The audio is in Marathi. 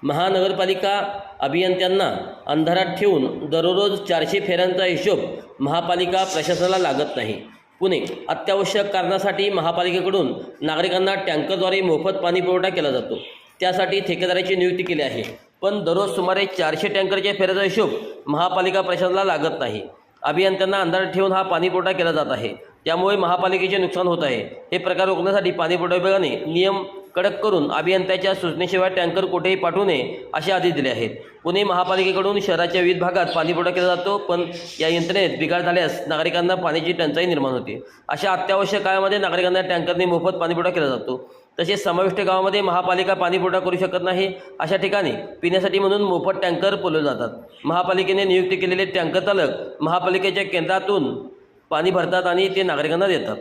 महानगरपालिका अभियंत्यांना अंधारात ठेवून दररोज 400 फेऱ्यांचा हिशोब महापालिका प्रशासनाला लागत नाही। पुणे अत्यावश्यक कारणासाठी महापालिकेकडून नागरिकांना टँकरद्वारे मोफत पाणी पुरवठा केला जातो। त्यासाठी ठेकेदाराची नियुक्ती केली आहे, पण दररोज सुमारे 400 टँकरच्या फेऱ्याचा हिशोब महापालिका प्रशासनाला लागत नाही। अभियंत्यांना अंधारात ठेवून हा पाणी पुरवठा केला जात आहे, त्यामुळे महापालिकेचे नुकसान होत आहे। हे प्रकार रोखण्यासाठी पाणी पुरवठा विभागाने नियम कडक करून अभियंत्याच्या सूचनेशिवाय टँकर कुठेही पाठवू नये असे आदेश दिले आहेत। पुणे महापालिकेकडून शहराच्या विविध भागात पाणी पुरवठा केला जातो, पण या यंत्रणेत बिघाड झाल्यास नागरिकांना पाण्याची टंचाई निर्माण होते। अशा अत्यावश्यक काळामध्ये नागरिकांना टँकरने मोफत पाणी पुरवठा केला जातो। तसेच समाविष्ट गावामध्ये महापालिका पाणी पुरवठा करू शकत नाही अशा ठिकाणी पिण्यासाठी म्हणून मोफत टँकर पुरवले जातात। महापालिकेने नियुक्त केलेले टँकर चालक महापालिकेच्या केंद्रातून पाणी भरतात आणि ते नागरिकांना देतात।